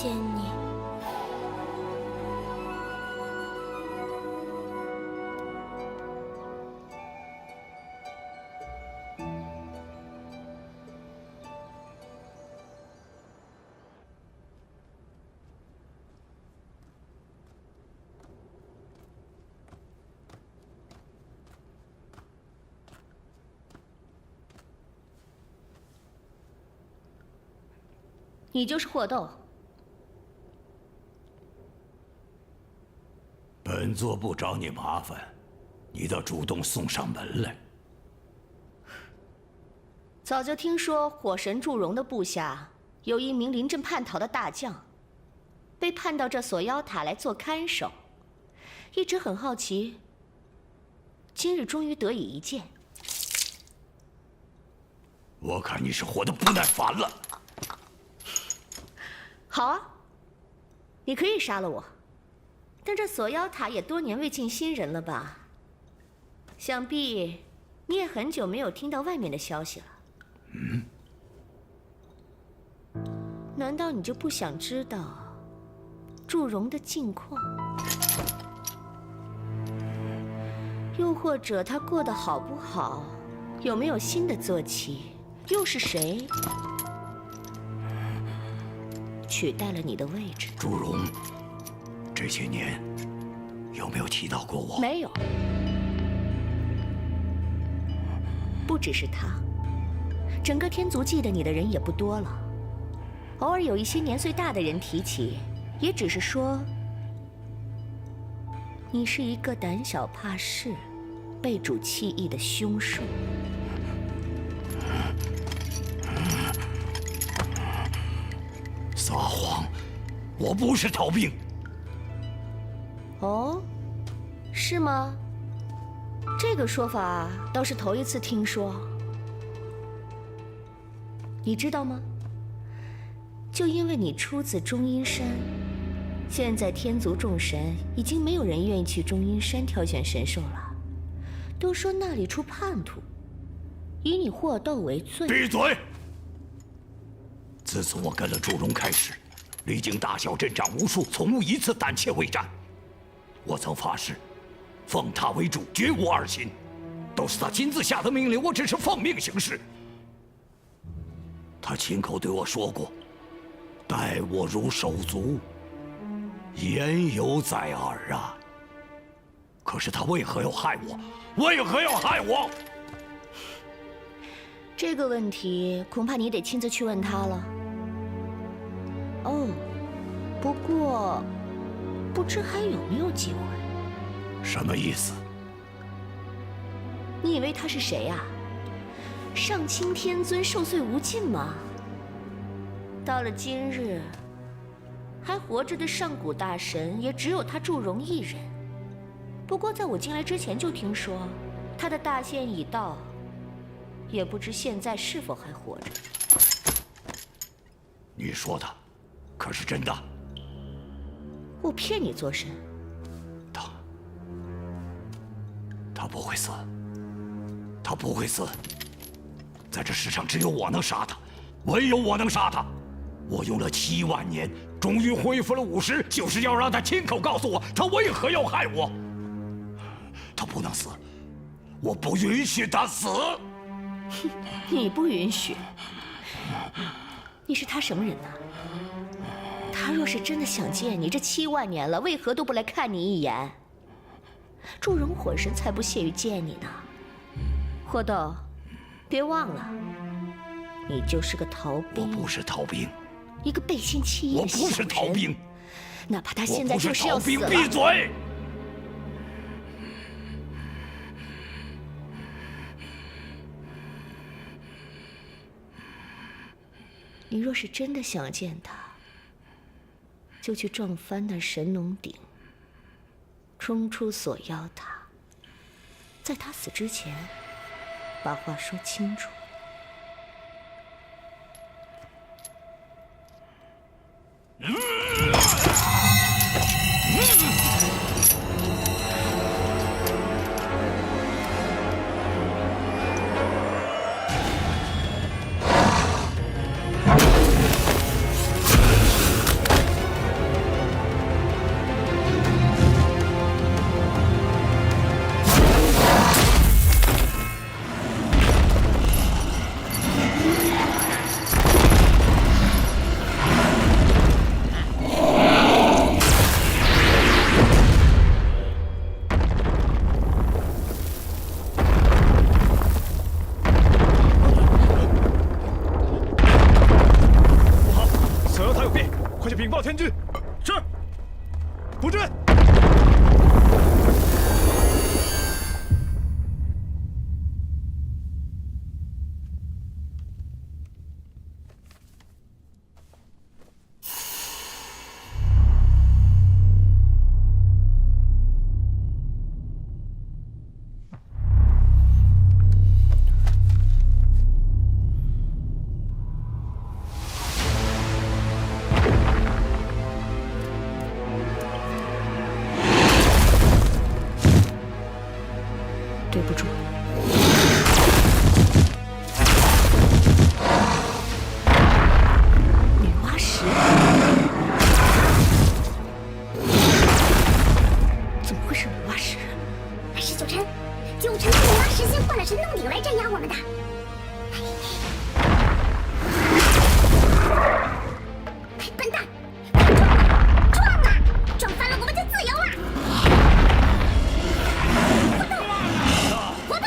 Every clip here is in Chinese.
谢你。你就是霍斗。本座不找你麻烦，你倒主动送上门来。早就听说火神祝融的部下有一名临阵叛逃的大将，被判到这锁妖塔来做看守，一直很好奇。今日终于得以一见。我看你是活得不耐烦了。好啊，你可以杀了我，但这锁妖塔也多年未进新人了吧？想必你也很久没有听到外面的消息了。难道你就不想知道祝融的近况？又或者他过得好不好？有没有新的坐骑？又是谁取代了你的位置？祝融，这些年有没有提到过我？没有。不只是他，整个天族记得你的人也不多了。偶尔有一些年岁大的人提起，也只是说你是一个胆小怕事、被主弃义的凶兽。撒谎！我不是逃兵。哦，是吗？这个说法倒是头一次听说。你知道吗？就因为你出自中阴山，现在天族众神已经没有人愿意去中阴山挑选神兽了，都说那里出叛徒，以你霍斗为罪。闭嘴！自从我跟了祝融开始，历经大小阵仗无数，从无一次胆怯未战。我曾发誓，奉他为主，绝无二心。都是他亲自下的命令，我只是奉命行事。他亲口对我说过，待我如手足，言犹在耳啊。可是他为何要害我？为何要害我？这个问题恐怕你得亲自去问他了。哦，不过不知还有没有机会？什么意思？你以为他是谁呀？上清天尊寿岁无尽吗？到了今日，还活着的上古大神也只有他祝融一人。不过在我进来之前就听说，他的大限已到，也不知现在是否还活着。你说的可是真的？我骗你做甚？他不会死，他不会死。在这世上只有我能杀他，唯有我能杀他。我用了7万年，终于恢复了50，就是要让他亲口告诉我，他为何要害我。他不能死，我不允许他死。你不允许？你是他什么人呢？他若是真的想见你，这7万年了，为何都不来看你一眼？祝融火神才不屑于见你呢。霍斗，别忘了，你就是个逃兵。我不是逃兵，一个背信弃义的小人。我不是逃兵，哪怕他现在就是要死了。我不是逃兵，闭嘴！你若是真的想见他，就去撞翻那神农鼎，冲出锁妖塔，在他死之前，把话说清楚。九臣，九臣是拿实心换了神农鼎来镇压我们的。笨蛋，撞啊！撞翻了我们就自由了。活动，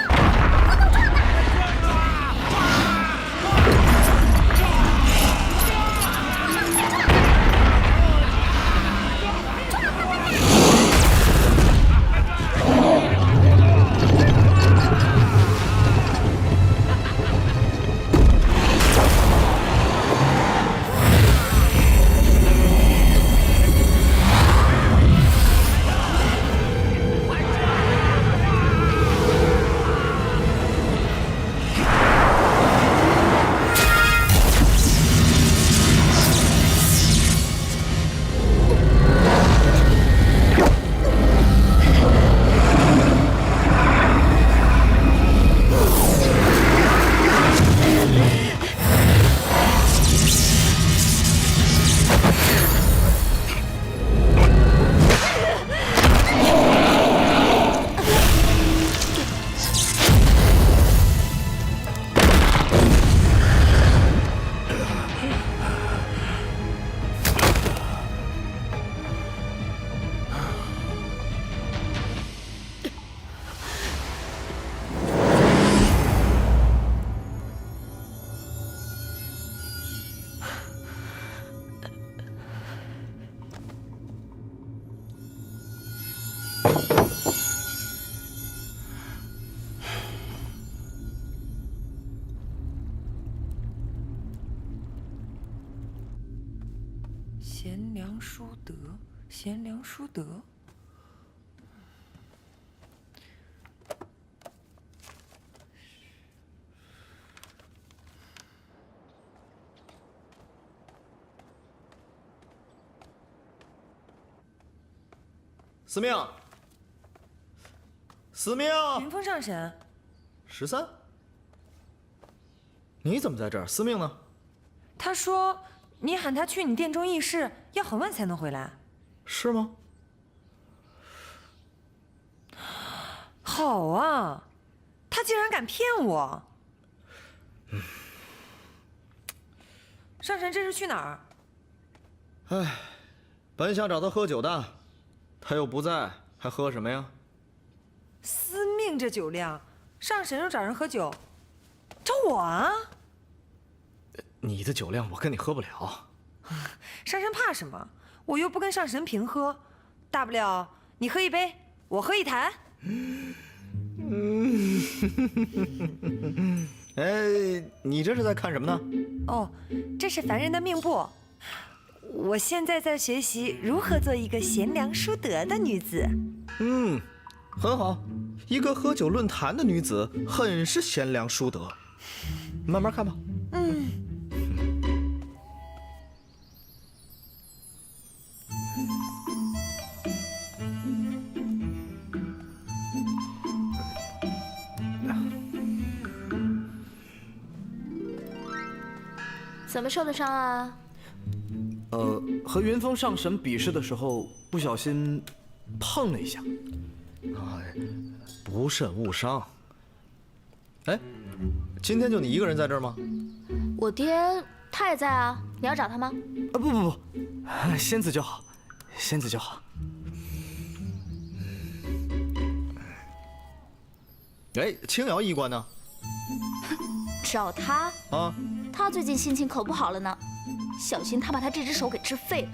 撞啊！贤良淑德，贤良淑德。司命，司命，云峰上神， 13，你怎么在这儿？司命呢？他说你喊他去你殿中议事，要很晚才能回来。是吗？好啊，他竟然敢骗我！上神这是去哪儿？哎，本想找他喝酒的，他又不在，还喝什么呀？司命这酒量，上神又找人喝酒，找我啊？你的酒量我跟你喝不了。上神怕什么？我又不跟上神平喝，大不了你喝一杯，我喝一坛。哎，你这是在看什么呢？哦，这是凡人的命簿。我现在在学习如何做一个贤良淑德的女子。很好，一个喝酒论坛的女子，很是贤良淑德。慢慢看吧。怎么受的伤啊？和云峰上神比试的时候，不小心碰了一下。哎，不慎误伤。哎，今天就你一个人在这儿吗？我爹他也在啊，你要找他吗？不，仙子就好，仙子就好。哎，青瑶医官呢？找他啊，他最近心情可不好了呢，小心他把他这只手给治废了。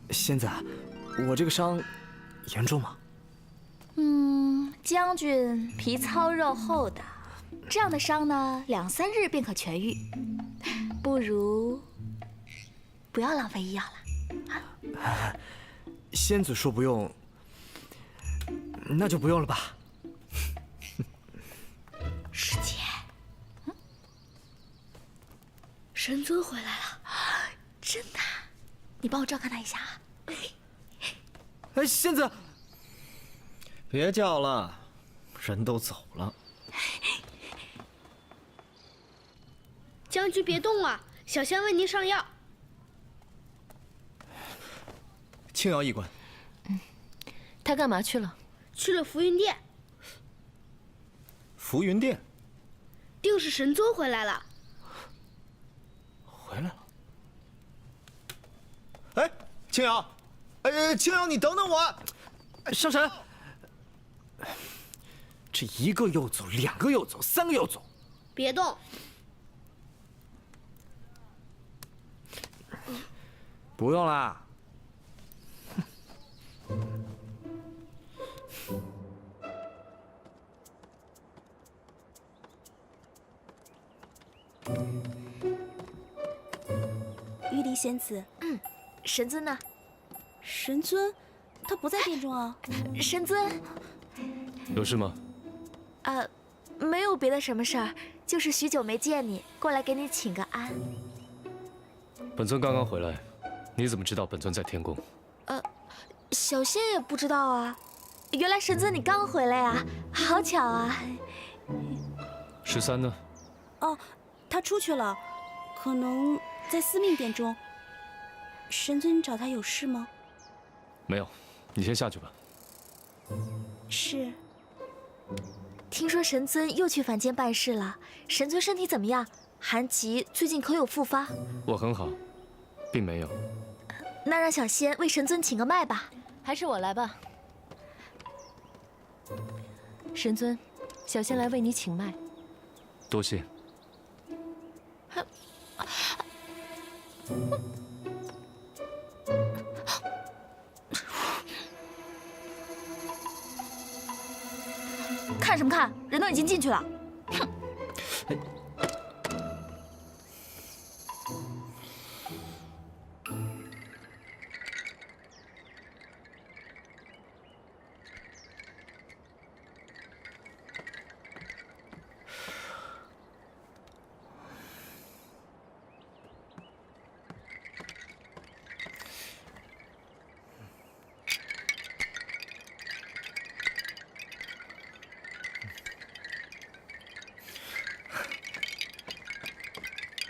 仙子，我这个伤严重吗？将军皮糙肉厚的，这样的伤呢，2、3日便可痊愈。不如不要浪费医药了。仙子说不用，那就不用了吧。师姐，神尊回来了，真的？你帮我照看他一下啊。哎，仙子，别叫了，人都走了。将军别动啊，小仙为您上药。青瑶医官，他干嘛去了？去了浮云殿，浮云殿定是神尊回来了。回来了。哎，青瑶，青瑶，你等等我！上神，这1个又走，2个又走，3个又走，别动，不用啦。玉离仙子，神尊呢？神尊，他不在殿中啊。神尊，有事吗？没有别的什么事儿，就是许久没见你，过来给你请个安。本尊刚刚回来，你怎么知道本尊在天宫？小仙也不知道啊。原来神尊你刚回来啊，好巧啊。13呢？哦，他出去了，可能在司命殿中。神尊找他有事吗？没有，你先下去吧。是。听说神尊又去凡间办事了，神尊身体怎么样？寒疾最近可有复发？我很好，并没有。那让小仙为神尊请个脉吧。还是我来吧。神尊，小仙来为你请脉。多谢。看什么看？人都已经进去了。哼！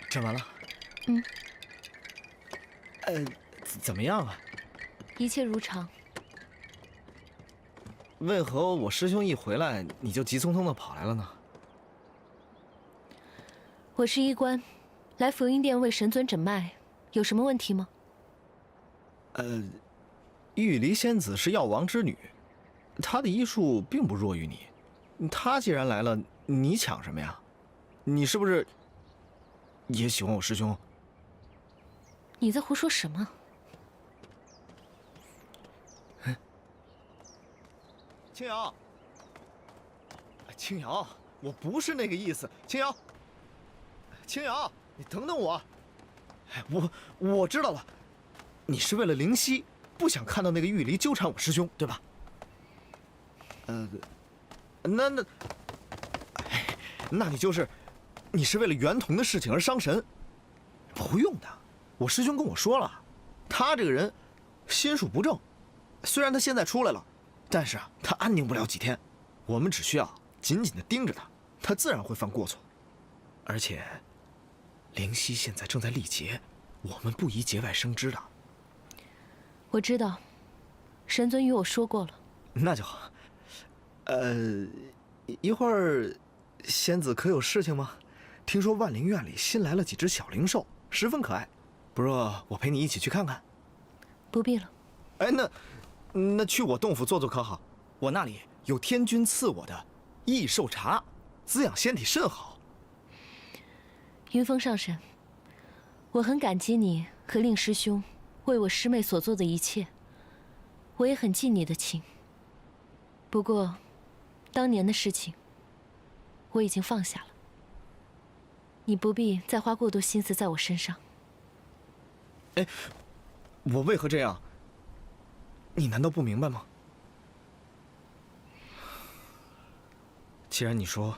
整完了。怎么样啊？一切如常。为何我师兄一回来你就急匆匆的跑来了呢？我是医官，来福音殿为神尊诊脉，有什么问题吗？玉离仙子是药王之女，她的医术并不弱于你。她既然来了，你抢什么呀？你是不是也喜欢我师兄？你在胡说什么？青瑶，青瑶，我不是那个意思。青瑶，青瑶，你等等我。我知道了，你是为了灵犀，不想看到那个玉离纠缠我师兄，对吧？那你就是，你是为了袁童的事情而伤神。不用的，我师兄跟我说了，他这个人心术不正，虽然他现在出来了，但是他安宁不了几天。我们只需要紧紧地盯着他，他自然会犯过错。而且，灵犀现在正在历劫，我们不宜节外生枝的。我知道，神尊与我说过了。那就好。一会儿，仙子可有事情吗？听说万灵院里新来了几只小灵兽，十分可爱。不若我陪你一起去看看？不必了。哎，那去我洞府坐坐可好？我那里有天君赐我的益寿茶，滋养仙体甚好。云峰上神，我很感激你和令师兄为我师妹所做的一切，我也很记你的情。不过，当年的事情，我已经放下了。你不必再花过多心思在我身上。哎，我为何这样？你难道不明白吗？既然你说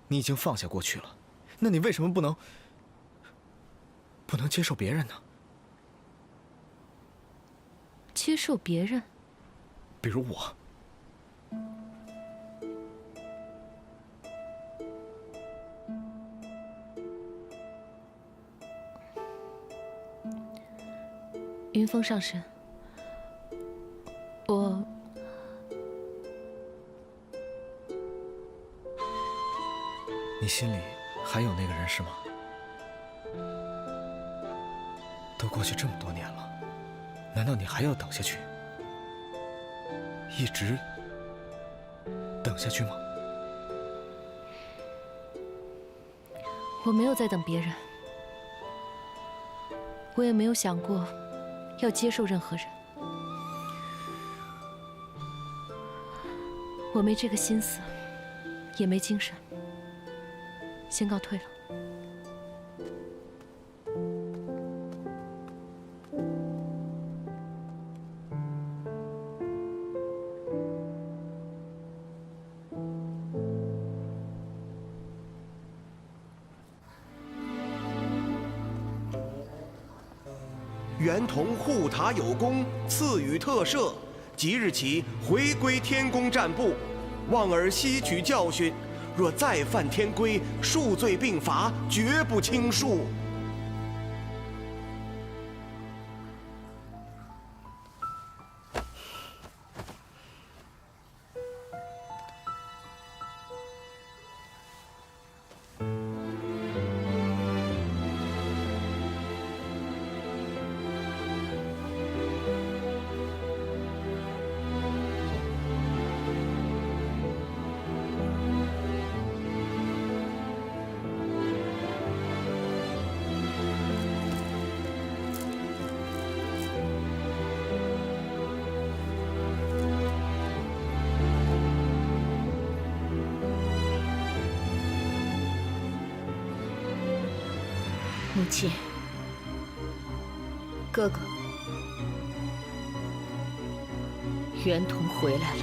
你已经放下过去了，那你为什么不能接受别人呢？接受别人？比如我。云峰上神，你心里还有那个人是吗？都过去这么多年了，难道你还要等下去？一直等下去吗？我没有在等别人，我也没有想过要接受任何人，我没这个心思，也没精神，先告退了。袁同护塔有功，赐予特赦，即日起回归天宫战部，望儿吸取教训。若再犯天规，数罪并罚，绝不轻恕。母亲，哥哥，袁同回来了。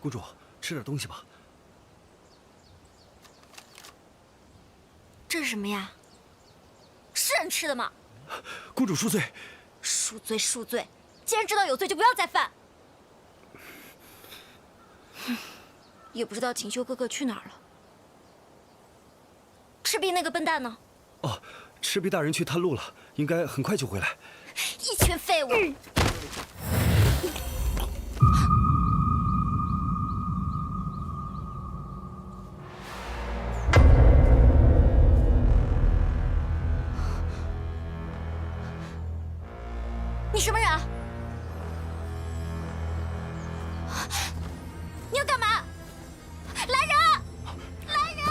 公主，吃点东西吧。这是什么呀？是人吃的吗？公主恕罪。恕罪恕罪，既然知道有罪，就不要再犯。也不知道锦绣哥哥去哪儿了。赤壁那个笨蛋呢？哦，赤壁大人去探路了，应该很快就回来。一群废物！你什么人啊？你要干嘛？来人！来人！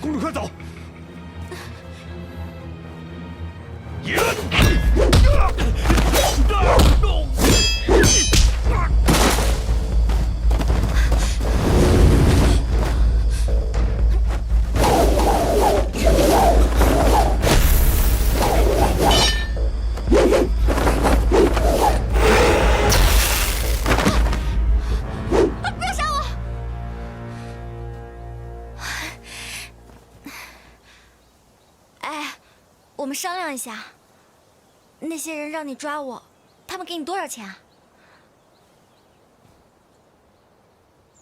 公主快走！我们商量一下，那些人让你抓我，他们给你多少钱啊？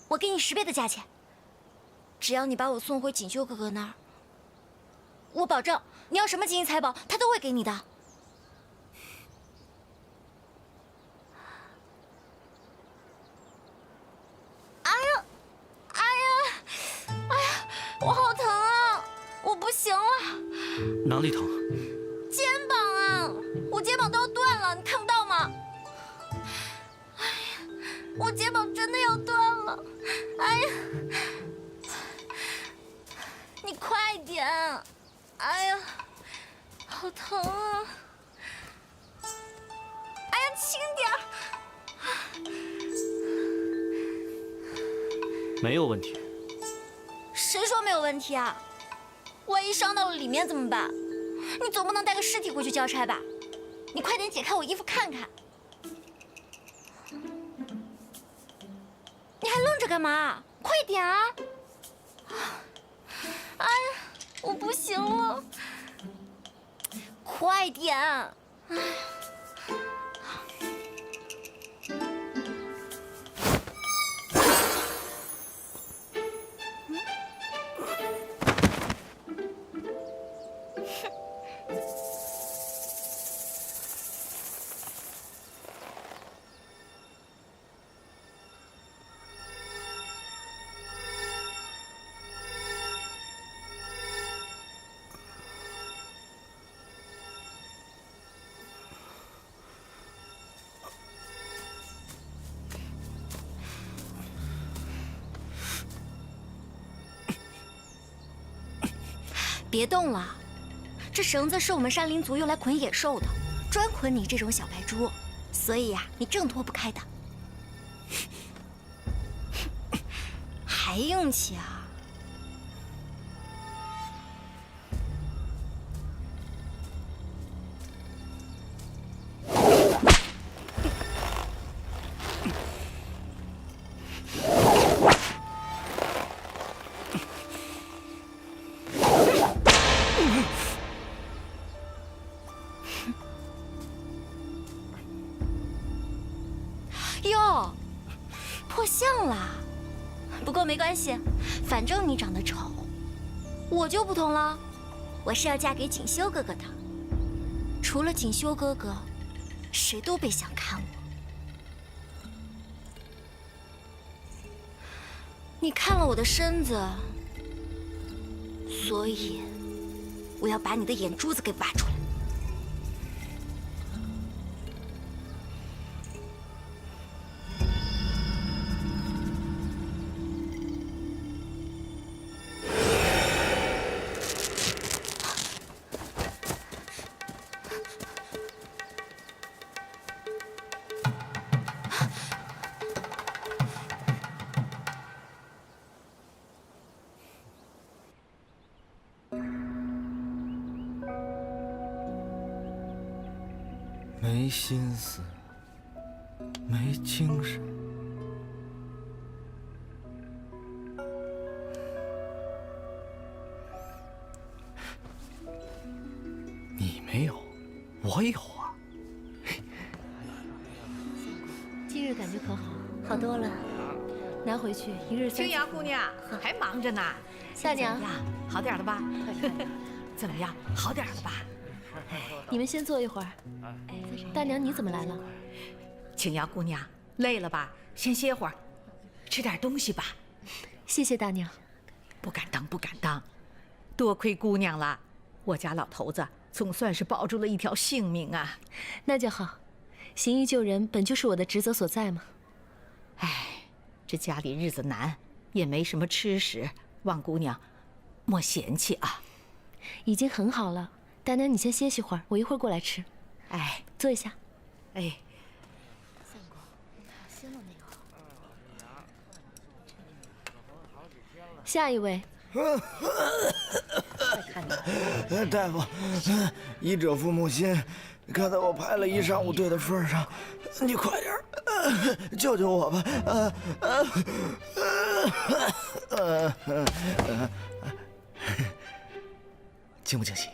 我给你10倍的价钱，只要你把我送回锦绣哥哥那儿，我保证你要什么金银财宝，他都会给你的。哎呀，哎呀，哎呀，我好疼啊！我不行了。哪里疼？肩膀啊，我肩膀都要断了，你看不到吗？哎呀，我肩膀真的要断了！哎呀，你快点！哎呀，好疼啊！哎呀，轻点儿！没有问题。谁说没有问题啊？万一伤到了里面怎么办？你总不能带个尸体回去交差吧？你快点解开我衣服看看。你还愣着干嘛？快点啊！哎呀，我不行了，快点！哎。别动了，这绳子是我们山林族用来捆野兽的，专捆你这种小白猪，所以呀，你挣脱不开的。还硬气啊！哟，破相了。不过没关系，反正你长得丑。我就不同了，我是要嫁给锦绣哥哥的。除了锦绣哥哥，谁都别想看我。你看了我的身子，所以我要把你的眼珠子给挖出来。没心思，没精神。你没有，我有啊。今日感觉可好？好多了。拿回去一日3。青阳姑娘还忙着呢。大娘，好点了吧？怎么样？好点了吧？你们先坐一会儿。大娘，你怎么来了？青瑶姑娘，累了吧？先歇会儿，吃点东西吧。谢谢大娘。不敢当，不敢当，多亏姑娘了，我家老头子总算是保住了一条性命啊。那就好，行医救人本就是我的职责所在嘛。哎，这家里日子难，也没什么吃食，望姑娘莫嫌弃啊。已经很好了，大娘你先歇息会儿，我一会儿过来吃。哎，坐一下。哎，下一位。大夫，医者父母心，看在我排了1上午队的份上，你快点救救我吧！惊不惊喜？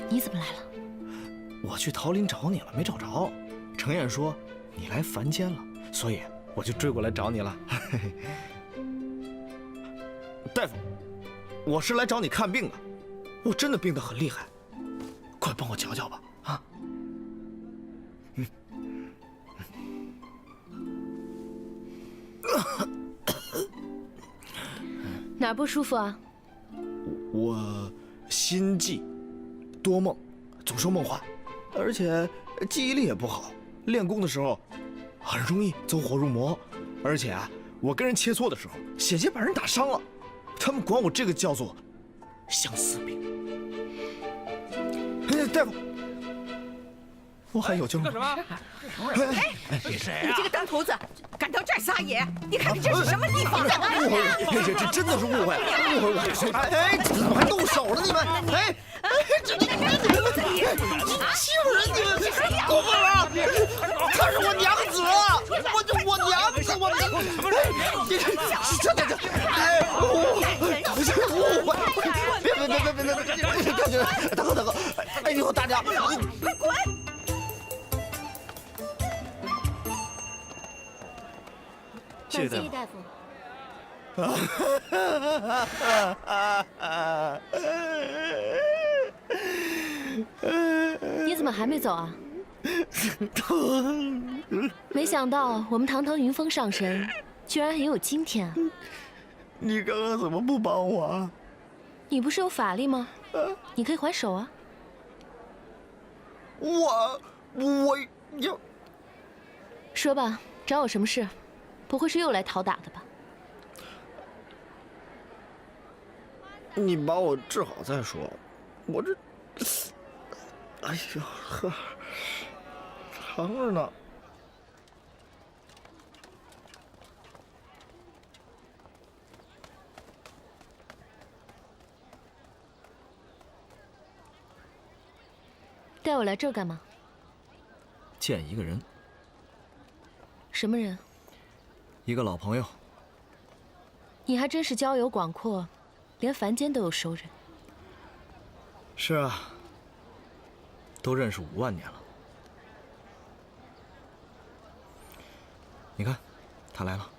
你怎么来了？我去桃林找你了，没找着。程燕说你来凡间了，所以我就追过来找你了。大夫，我是来找你看病的，我真的病得很厉害，快帮我瞧瞧吧！啊，哪儿不舒服啊？我心悸、多梦，总说梦话，而且记忆力也不好，练功的时候很容易走火入魔，而且啊，我跟人切磋的时候，险些把人打伤了，他们管我这个叫做相思病。大夫，我还有救吗？干什么？哎，你谁呀？你这个当徒子，敢到这儿撒野？你看看这是什么地方？这真的是误会，误会！哎，怎么还动手了？你们，哎，这欺负人！你们过分了！他是我娘别，大哥，哎呦，大娘，快滚！谢谢大夫。你怎么还没走啊？没想到我们堂堂云峰上神，居然很有今天啊！你刚刚怎么不帮我啊？你不是有法力吗？你可以还手啊。我要说吧，找我什么事？不会是又来讨打的吧？你把我治好再说，我这，哎呀呵，疼着呢。带我来这儿干嘛？见一个人，什么人？一个老朋友。你还真是交友广阔，连凡间都有熟人。是啊，都认识5万年了。你看，他来了。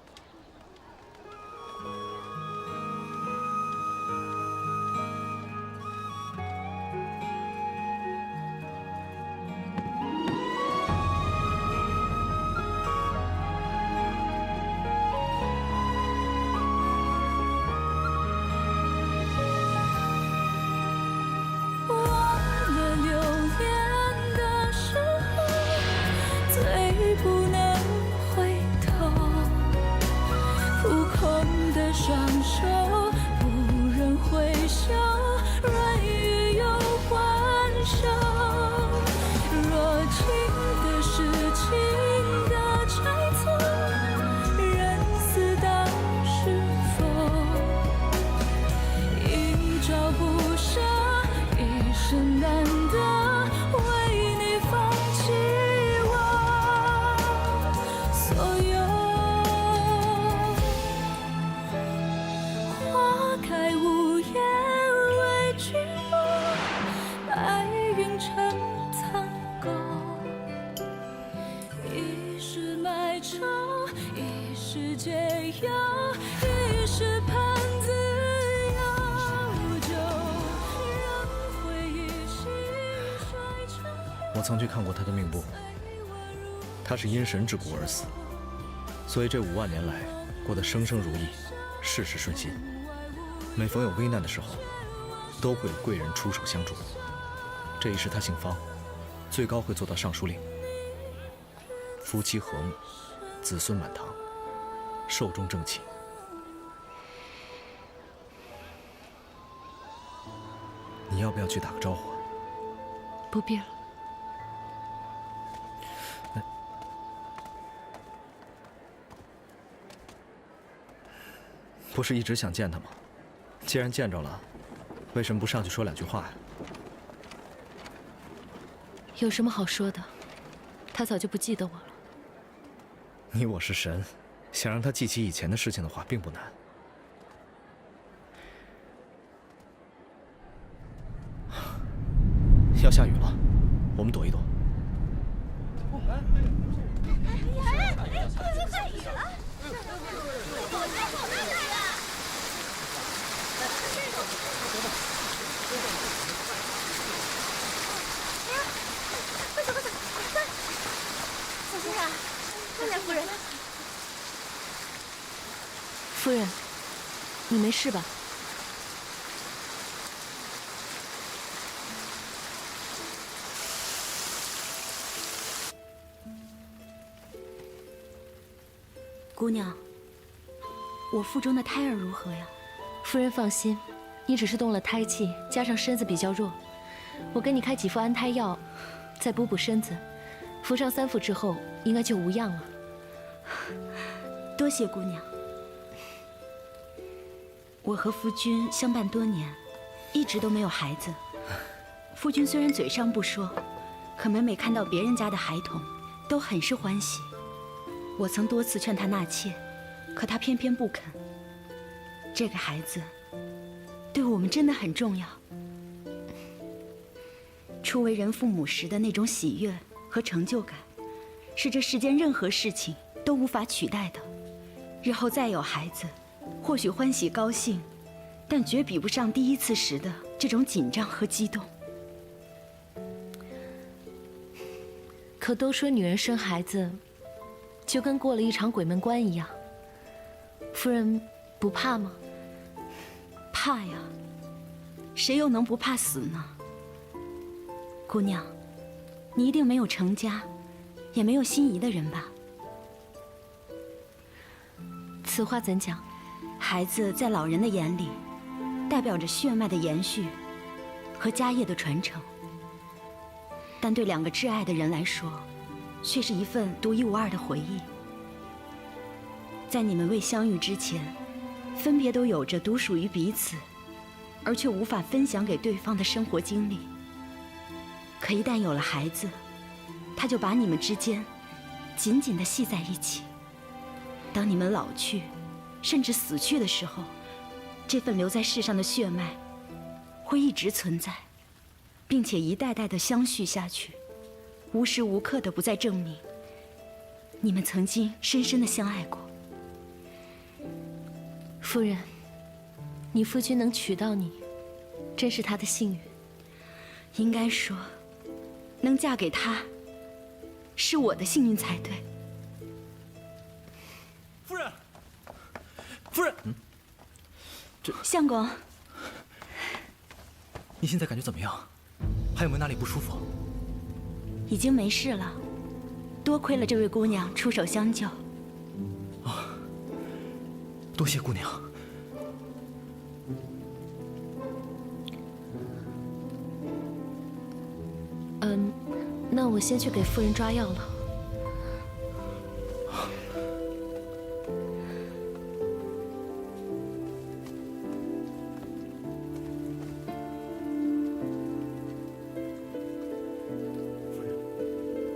我曾去看过他的命簿，他是因神之故而死，所以这5万年来过得生生如意，事事顺心。每逢有危难的时候，都会有贵人出手相助。这一世他姓方，最高会做到尚书令，夫妻和睦，子孙满堂，寿终正寝。你要不要去打个招呼？不必了。不是一直想见他吗？既然见着了，为什么不上去说2句话呀？有什么好说的？他早就不记得我了。你我是神，想让他记起以前的事情的话，并不难。要下雨了，我们躲一躲。小心啊！快点，夫人。夫人，你没事吧？姑娘，我腹中的胎儿如何呀？夫人放心，你只是动了胎气，加上身子比较弱，我给你开几副安胎药，再补补身子，服上3副之后，应该就无恙了。多谢姑娘。我和夫君相伴多年，一直都没有孩子。夫君虽然嘴上不说，可每每看到别人家的孩童，都很是欢喜。我曾多次劝他纳妾，可他偏偏不肯。这个孩子，对我们真的很重要。初为人父母时的那种喜悦和成就感，是这世间任何事情都无法取代的。日后再有孩子，或许欢喜高兴，但绝比不上第一次时的这种紧张和激动。可都说女人生孩子，就跟过了一场鬼门关一样。夫人不怕吗？怕呀，谁又能不怕死呢？姑娘，你一定没有成家，也没有心仪的人吧？此话怎讲？孩子在老人的眼里，代表着血脉的延续和家业的传承，但对两个挚爱的人来说，却是一份独一无二的回忆。在你们未相遇之前，分别都有着独属于彼此，而却无法分享给对方的生活经历。可一旦有了孩子，他就把你们之间紧紧地系在一起。当你们老去，甚至死去的时候，这份留在世上的血脉会一直存在，并且一代代的相续下去，无时无刻的不再证明你们曾经深深的相爱过。夫人，你夫君能娶到你，真是他的幸运。应该说，能嫁给他，是我的幸运才对。夫人，夫人，相公，你现在感觉怎么样？还有没有哪里不舒服？已经没事了，多亏了这位姑娘出手相救。多谢姑娘。那我先去给夫人抓药了。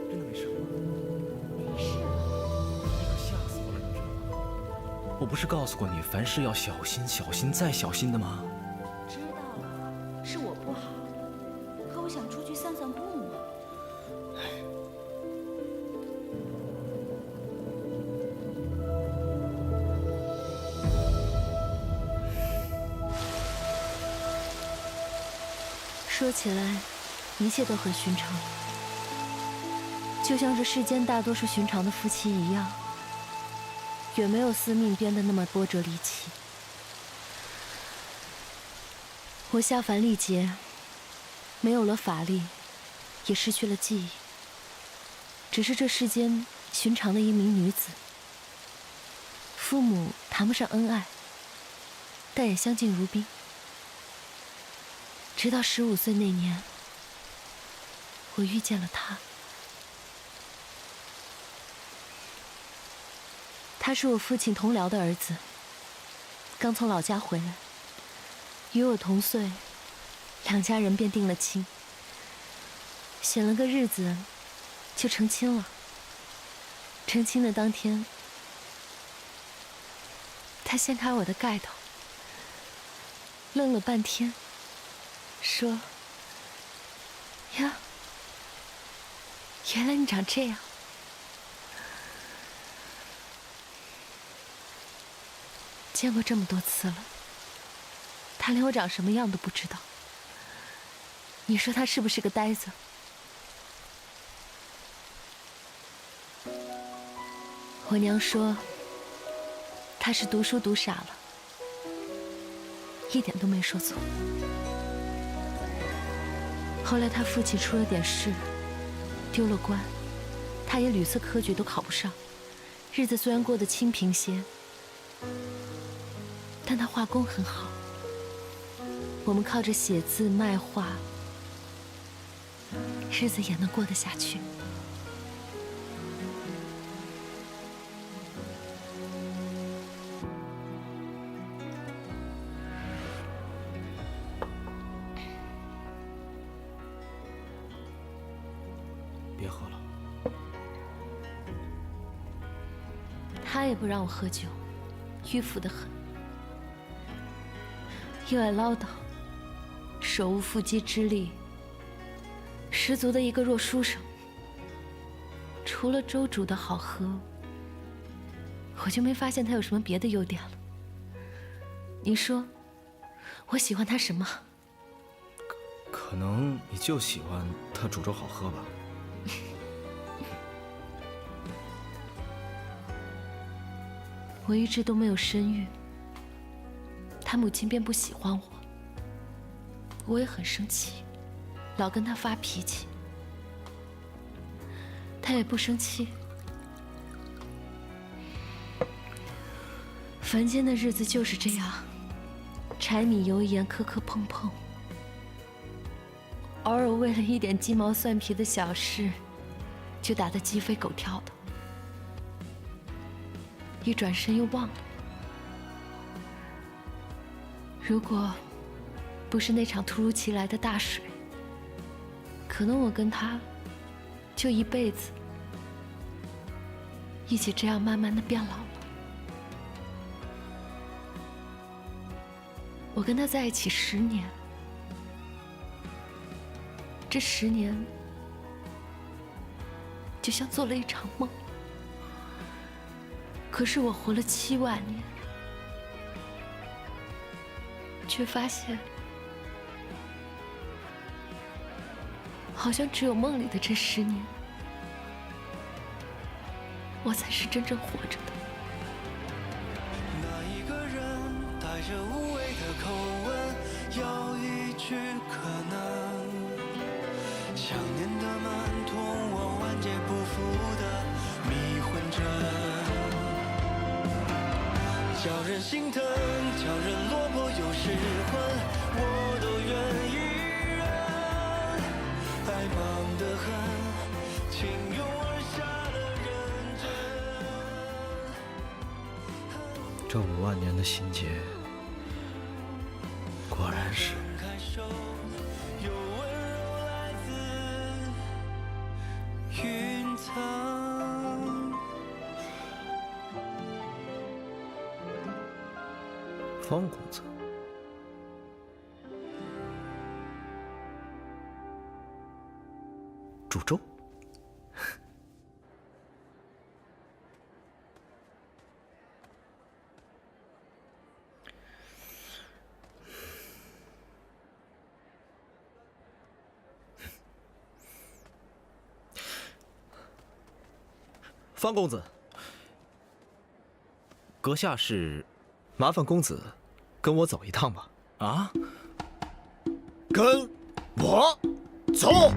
真的没事吗？没事。你可吓死我了，你知道吗？我不是告诉过你，凡事要小心、小心再小心的吗？知道了，是我不好，可我想出去散散步嘛。说起来，一切都很寻常，就像这世间大多数寻常的夫妻一样，远没有司命编的那么波折离奇。我下凡历劫，没有了法力，也失去了记忆，只是这世间寻常的一名女子。父母谈不上恩爱，但也相敬如宾。直到15岁那年，我遇见了他。他是我父亲同僚的儿子，刚从老家回来，与我同岁，两家人便定了亲。选了个日子，就成亲了。成亲的当天，他掀开我的盖头，愣了半天，说：“呀，原来你长这样。”见过这么多次了，他连我长什么样都不知道。你说他是不是个呆子？我娘说他是读书读傻了，一点都没说错。后来他父亲出了点事，丢了官，他也屡次科举都考不上，日子虽然过得清贫些，但他画工很好，我们靠着写字卖画，日子也能过得下去。别喝了。他也不让我喝酒，迂腐得很，又爱唠叨。手无缚鸡之力，十足的一个弱书生。除了粥煮的好喝，我就没发现他有什么别的优点了。你说，我喜欢他什么？可能你就喜欢他煮粥好喝吧。我一直都没有身孕，他母亲便不喜欢我，我也很生气，老跟他发脾气，他也不生气。凡间的日子就是这样，柴米油盐磕磕碰碰，偶尔为了一点鸡毛蒜皮的小事，就打得鸡飞狗跳的，一转身又忘了。如果不是那场突如其来的大水，可能我跟他就一辈子一起这样慢慢的变老了。我跟他在一起10年，这10年就像做了一场梦。可是我活了7万年，却发现好像只有梦里的这10年，我才是真正活着的。那一个人带着无谓的口吻，要一句可能。想念的满通往万劫不复的迷魂阵。叫人心疼，叫人落魄又失魂，我都愿意忍。爱忙得很，情涌而下的认真。这5万年的心结，果然是。有温柔来自云层。方公子，煮粥。方公子，阁下是？麻烦公子跟我走一趟吧。啊？跟我走。